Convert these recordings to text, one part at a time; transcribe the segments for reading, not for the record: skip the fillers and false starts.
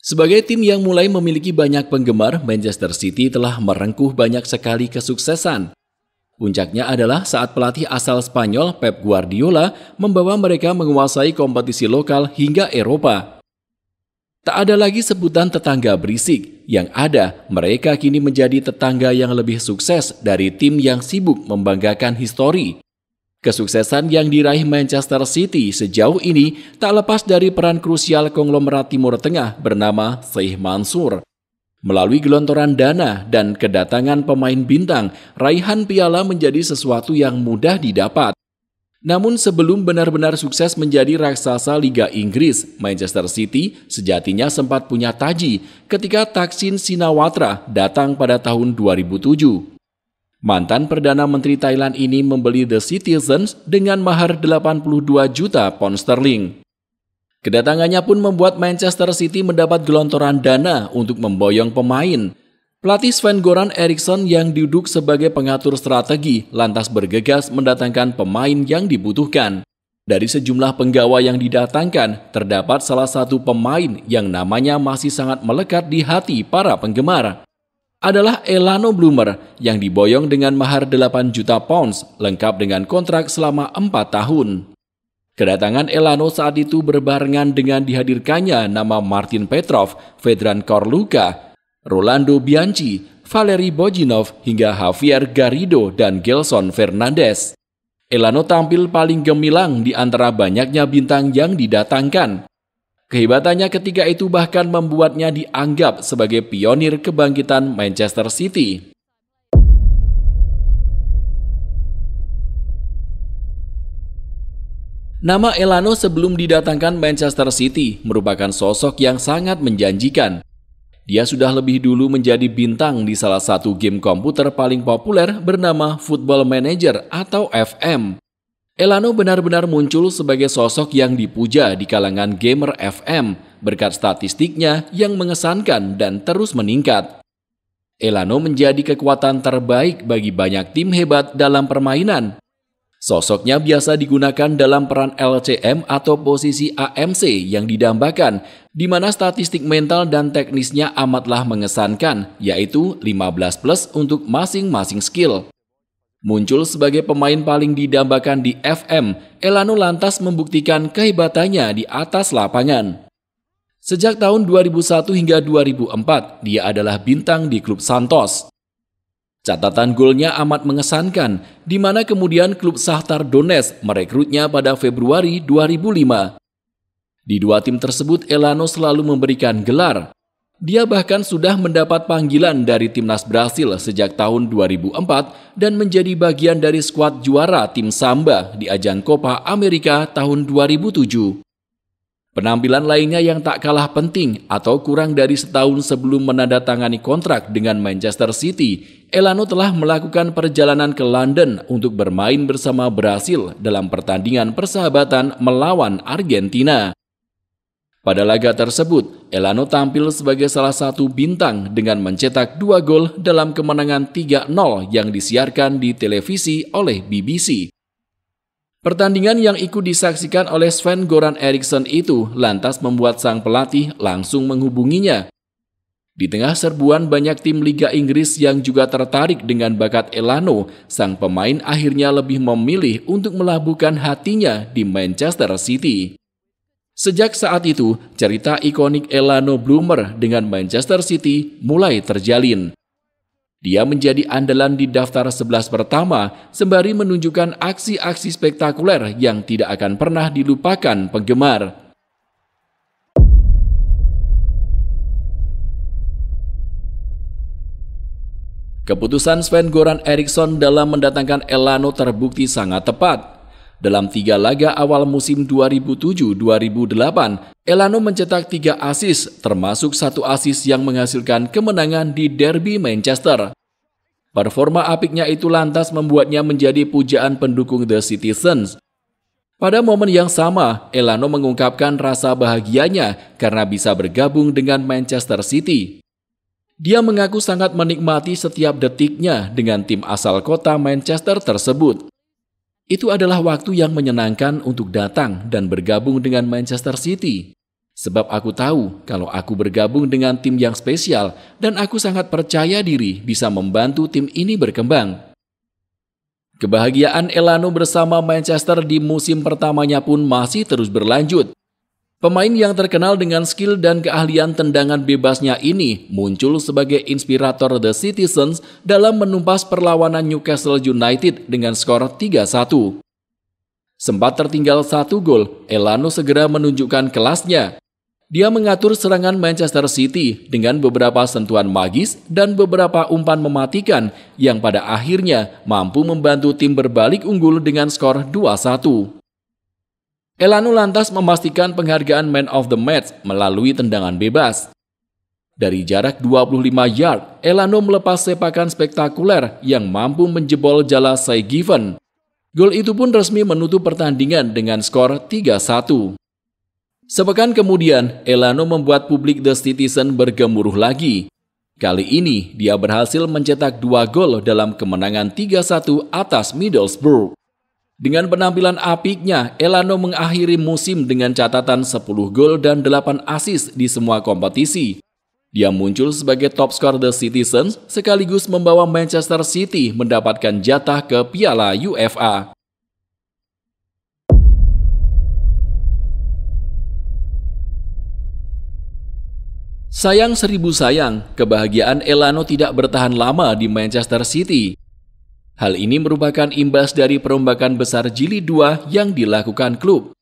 Sebagai tim yang mulai memiliki banyak penggemar, Manchester City telah merengkuh banyak sekali kesuksesan. Puncaknya adalah saat pelatih asal Spanyol Pep Guardiola membawa mereka menguasai kompetisi lokal hingga Eropa. Tak ada lagi sebutan tetangga berisik, yang ada mereka kini menjadi tetangga yang lebih sukses dari tim yang sibuk membanggakan histori. Kesuksesan yang diraih Manchester City sejauh ini tak lepas dari peran krusial konglomerat Timur Tengah bernama Sheikh Mansour. Melalui gelontoran dana dan kedatangan pemain bintang, raihan piala menjadi sesuatu yang mudah didapat. Namun sebelum benar-benar sukses menjadi raksasa Liga Inggris, Manchester City sejatinya sempat punya taji ketika Thaksin Shinawatra datang pada tahun 2007. Mantan Perdana Menteri Thailand ini membeli The Citizens dengan mahar 82 juta pound sterling. Kedatangannya pun membuat Manchester City mendapat gelontoran dana untuk memboyong pemain. Pelatih Sven-Goran Eriksson yang duduk sebagai pengatur strategi lantas bergegas mendatangkan pemain yang dibutuhkan. Dari sejumlah penggawa yang didatangkan, terdapat salah satu pemain yang namanya masih sangat melekat di hati para penggemar. Adalah Elano Bloomer yang diboyong dengan mahar 8 juta pounds lengkap dengan kontrak selama 4 tahun. Kedatangan Elano saat itu berbarengan dengan dihadirkannya nama Martin Petrov, Vedran Korluka, Rolando Bianchi, Valeri Bojinov hingga Javier Garrido dan Gelson Fernandes. Elano tampil paling gemilang di antara banyaknya bintang yang didatangkan. Kehebatannya ketika itu bahkan membuatnya dianggap sebagai pionir kebangkitan Manchester City. Nama Elano sebelum didatangkan Manchester City merupakan sosok yang sangat menjanjikan. Dia sudah lebih dulu menjadi bintang di salah satu game komputer paling populer bernama Football Manager atau FM. Elano benar-benar muncul sebagai sosok yang dipuja di kalangan gamer FM berkat statistiknya yang mengesankan dan terus meningkat. Elano menjadi kekuatan terbaik bagi banyak tim hebat dalam permainan. Sosoknya biasa digunakan dalam peran LCM atau posisi AMC yang didambakan, di mana statistik mental dan teknisnya amatlah mengesankan, yaitu 15+ untuk masing-masing skill. Muncul sebagai pemain paling didambakan di FM, Elano lantas membuktikan kehebatannya di atas lapangan. Sejak tahun 2001 hingga 2004, dia adalah bintang di klub Santos. Catatan golnya amat mengesankan, di mana kemudian klub Shakhtar Donetsk merekrutnya pada Februari 2005. Di dua tim tersebut, Elano selalu memberikan gelar. Dia bahkan sudah mendapat panggilan dari timnas Brasil sejak tahun 2004 dan menjadi bagian dari skuad juara tim Samba di ajang Copa America tahun 2007. Penampilan lainnya yang tak kalah penting atau kurang dari setahun sebelum menandatangani kontrak dengan Manchester City, Elano telah melakukan perjalanan ke London untuk bermain bersama Brasil dalam pertandingan persahabatan melawan Argentina. Pada laga tersebut, Elano tampil sebagai salah satu bintang dengan mencetak 2 gol dalam kemenangan 3-0 yang disiarkan di televisi oleh BBC. Pertandingan yang ikut disaksikan oleh Sven-Goran Eriksson itu lantas membuat sang pelatih langsung menghubunginya. Di tengah serbuan banyak tim Liga Inggris yang juga tertarik dengan bakat Elano, sang pemain akhirnya lebih memilih untuk melabuhkan hatinya di Manchester City. Sejak saat itu, cerita ikonik Elano Bloomer dengan Manchester City mulai terjalin. Dia menjadi andalan di daftar 11 pertama, sembari menunjukkan aksi-aksi spektakuler yang tidak akan pernah dilupakan penggemar. Keputusan Sven-Goran Eriksson dalam mendatangkan Elano terbukti sangat tepat. Dalam 3 laga awal musim 2007-2008, Elano mencetak 3 assist, termasuk 1 assist yang menghasilkan kemenangan di Derby Manchester. Performa apiknya itu lantas membuatnya menjadi pujaan pendukung The Citizens. Pada momen yang sama, Elano mengungkapkan rasa bahagianya karena bisa bergabung dengan Manchester City. Dia mengaku sangat menikmati setiap detiknya dengan tim asal kota Manchester tersebut. Itu adalah waktu yang menyenangkan untuk datang dan bergabung dengan Manchester City. Sebab aku tahu kalau aku bergabung dengan tim yang spesial dan aku sangat percaya diri bisa membantu tim ini berkembang. Kebahagiaan Elano bersama Manchester di musim pertamanya pun masih terus berlanjut. Pemain yang terkenal dengan skill dan keahlian tendangan bebasnya ini muncul sebagai inspirator The Citizens dalam menumpas perlawanan Newcastle United dengan skor 3-1. Sempat tertinggal 1 gol, Elano segera menunjukkan kelasnya. Dia mengatur serangan Manchester City dengan beberapa sentuhan magis dan beberapa umpan mematikan yang pada akhirnya mampu membantu tim berbalik unggul dengan skor 2-1. Elano lantas memastikan penghargaan Man of the Match melalui tendangan bebas. Dari jarak 25 yard, Elano melepas sepakan spektakuler yang mampu menjebol jala Saigiven. Gol itu pun resmi menutup pertandingan dengan skor 3-1. Sepekan kemudian, Elano membuat publik The Citizen bergemuruh lagi. Kali ini, dia berhasil mencetak 2 gol dalam kemenangan 3-1 atas Middlesbrough. Dengan penampilan apiknya, Elano mengakhiri musim dengan catatan 10 gol dan 8 assist di semua kompetisi. Dia muncul sebagai top skor The Citizens sekaligus membawa Manchester City mendapatkan jatah ke Piala UEFA. Sayang seribu sayang, kebahagiaan Elano tidak bertahan lama di Manchester City. Hal ini merupakan imbas dari perombakan besar Jilid 2 yang dilakukan klub.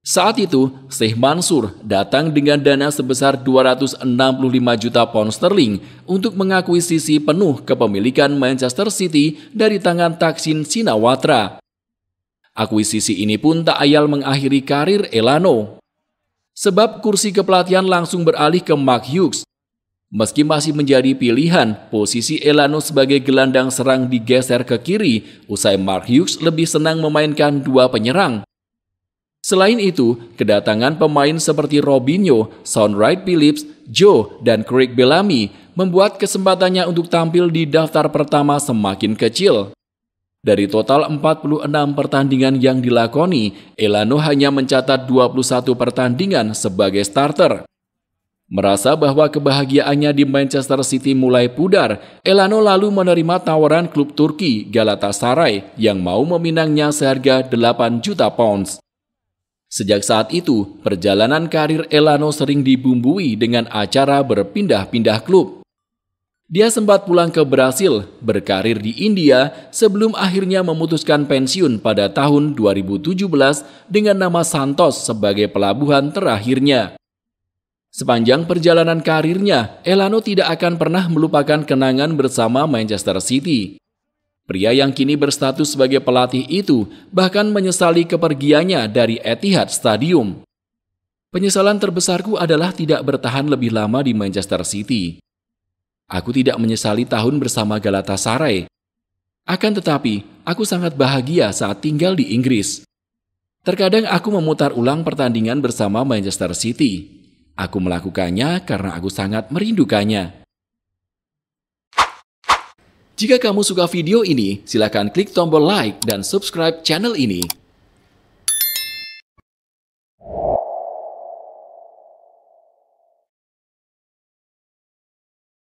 Saat itu, Sheikh Mansur datang dengan dana sebesar 265 juta pound sterling untuk mengakuisisi penuh kepemilikan Manchester City dari tangan Thaksin Shinawatra. Akuisisi ini pun tak ayal mengakhiri karir Elano. Sebab kursi kepelatihan langsung beralih ke Mark Hughes. Meski masih menjadi pilihan, posisi Elano sebagai gelandang serang digeser ke kiri, usai Mark Hughes lebih senang memainkan 2 penyerang. Selain itu, kedatangan pemain seperti Robinho, Sean Wright-Phillips, Joe, dan Craig Bellamy membuat kesempatannya untuk tampil di daftar pertama semakin kecil. Dari total 46 pertandingan yang dilakoni, Elano hanya mencatat 21 pertandingan sebagai starter. Merasa bahwa kebahagiaannya di Manchester City mulai pudar, Elano lalu menerima tawaran klub Turki Galatasaray yang mau meminangnya seharga 8 juta pounds. Sejak saat itu, perjalanan karir Elano sering dibumbui dengan acara berpindah-pindah klub. Dia sempat pulang ke Brasil, berkarir di India sebelum akhirnya memutuskan pensiun pada tahun 2017 dengan nama Santos sebagai pelabuhan terakhirnya. Sepanjang perjalanan karirnya, Elano tidak akan pernah melupakan kenangan bersama Manchester City. Pria yang kini berstatus sebagai pelatih itu bahkan menyesali kepergiannya dari Etihad Stadium. Penyesalan terbesarku adalah tidak bertahan lebih lama di Manchester City. Aku tidak menyesali tahun bersama Galatasaray. Akan tetapi, aku sangat bahagia saat tinggal di Inggris. Terkadang aku memutar ulang pertandingan bersama Manchester City. Aku melakukannya karena aku sangat merindukannya. Jika kamu suka video ini, silakan klik tombol like dan subscribe channel ini.